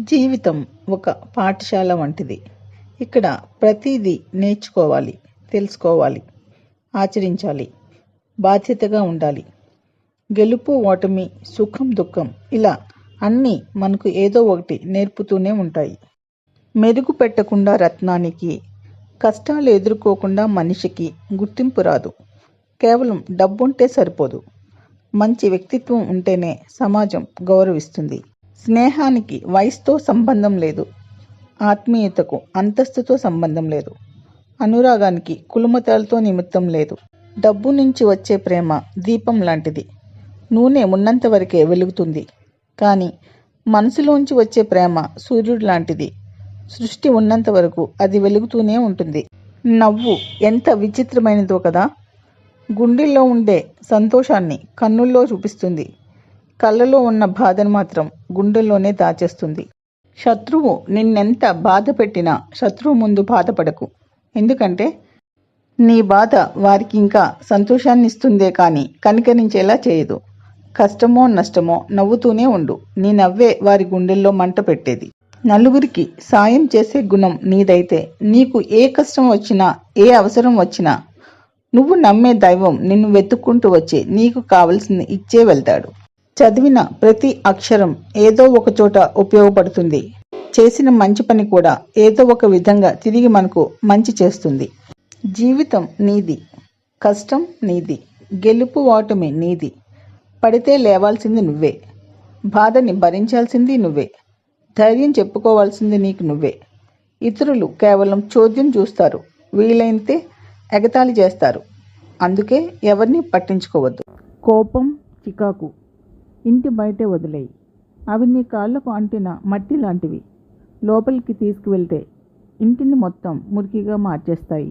జీవితం ఒక పాఠశాల వంటిది. ఇక్కడ ప్రతిదీ నేర్చుకోవాలి, తెలుసుకోవాలి, ఆచరించాలి, బాధ్యతగా ఉండాలి. గెలుపు, ఓటమి, సుఖం, దుఃఖం ఇలా అన్నీ మనకు ఏదో ఒకటి నేర్పుతూనే ఉంటాయి. మెరుగు పెట్టకుండా రత్నానికి, కష్టాలు ఎదుర్కోకుండా మనిషికి గుర్తింపు రాదు. కేవలం డబ్బుంటే సరిపోదు. మంచి వ్యక్తిత్వం ఉంటేనే సమాజం గౌరవిస్తుంది. స్నేహానికి వయసుతో సంబంధం లేదు. ఆత్మీయతకు అంతస్తుతో సంబంధం లేదు. అనురాగానికి కులమతాలతో నిమిత్తం లేదు. డబ్బు నుంచి వచ్చే ప్రేమ దీపం లాంటిది. నూనె ఉన్నంత వరకే వెలుగుతుంది. కానీ మనసులోంచి వచ్చే ప్రేమ సూర్యుడు లాంటిది. సృష్టి ఉన్నంత వరకు అది వెలుగుతూనే ఉంటుంది. నవ్వు ఎంత విచిత్రమైనదో కదా. గుండెల్లో ఉండే సంతోషాన్ని కన్నుల్లో చూపిస్తుంది. కళ్ళలో ఉన్న బాధను మాత్రం గుండెల్లోనే దాచేస్తుంది. శత్రువు నిన్నెంత బాధ పెట్టినా శత్రువు ముందు బాధపడకు. ఎందుకంటే నీ బాధ వారికి ఇంకా సంతోషాన్ని ఇస్తుందే కానీ కనికరించేలా చేయదు. కష్టమో నష్టమో నవ్వుతూనే ఉండు. నీ నవ్వే వారి గుండెల్లో మంట పెట్టేది. నలుగురికి సాయం చేసే గుణం నీదైతే నీకు ఏ కష్టం వచ్చినా, ఏ అవసరం వచ్చినా నువ్వు నమ్మే దైవం నిన్ను వెతుక్కుంటూ వచ్చి నీకు కావలసింది ఇచ్చే వెళ్తాడు. చదివిన ప్రతి అక్షరం ఏదో ఒక చోట ఉపయోగపడుతుంది. చేసిన మంచి పని కూడా ఏదో ఒక విధంగా తిరిగి మనకు మంచి చేస్తుంది. జీవితం నీది, కష్టం నీది, గెలుపు ఓటమి నీది. పడితే లేవాల్సింది నువ్వే, బాధని భరించాల్సింది నువ్వే, ధైర్యం చెప్పుకోవాల్సింది నీకు నువ్వే. ఇతరులు కేవలం చోద్యం చూస్తారు, వీలైతే ఎగతాళి చేస్తారు. అందుకే ఎవరిని పట్టించుకోవద్దు. కోపం, చికాకు ఇంటి బయటే వదిలేయి. అవి నీ కాళ్లకు అంటిన మట్టి లాంటివి. లోపలికి తీసుకువెళ్తే ఇంటిని మొత్తం మురికిగా మార్చేస్తాయి.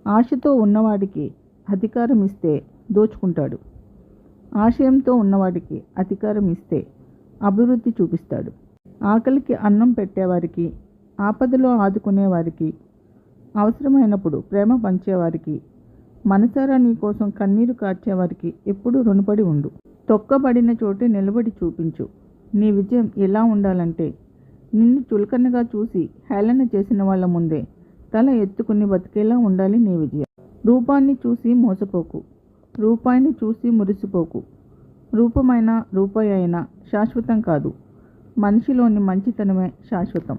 ఆశతో ఉన్నవాడికి అధికారం ఇస్తే దోచుకుంటాడు. ఆశయంతో ఉన్నవాడికి అధికారం ఇస్తే అభివృద్ధి చూపిస్తాడు. ఆకలికి అన్నం పెట్టేవారికి, ఆపదలో ఆదుకునేవారికి, అవసరమైనప్పుడు ప్రేమ పంచేవారికి, మనసారా నీ కోసం కన్నీరు కార్చేవారికి ఎప్పుడూ రుణపడి ఉండు. తొక్కబడిన చోటే నిలబడి చూపించు. నీ విజయం ఎలా ఉండాలంటే నిన్ను చులకనగా చూసి హేళన చేసిన వాళ్ళ ముందే తల ఎత్తుకుని బతికేలా ఉండాలి నీ విజయం. రూపాన్ని చూసి మోసపోకు, రూపాయిని చూసి మురిసిపోకు. రూపమైనా రూపాయి అయినా శాశ్వతం కాదు. మనిషిలోని మంచితనమే శాశ్వతం.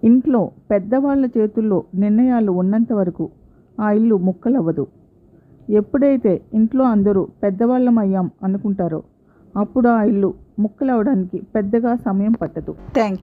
ఇంట్లో పెద్దవాళ్ల చేతుల్లో నిర్ణయాలు ఉన్నంత వరకు ఆ ఇల్లు ముక్కలవ్వదు. ఎప్పుడైతే ఇంట్లో అందరూ పెద్దవాళ్ళమయ్యాం అనుకుంటారో అప్పుడు ఆ ఇల్లు ముక్కలవడానికి పెద్దగా సమయం పట్టదు. Thank you.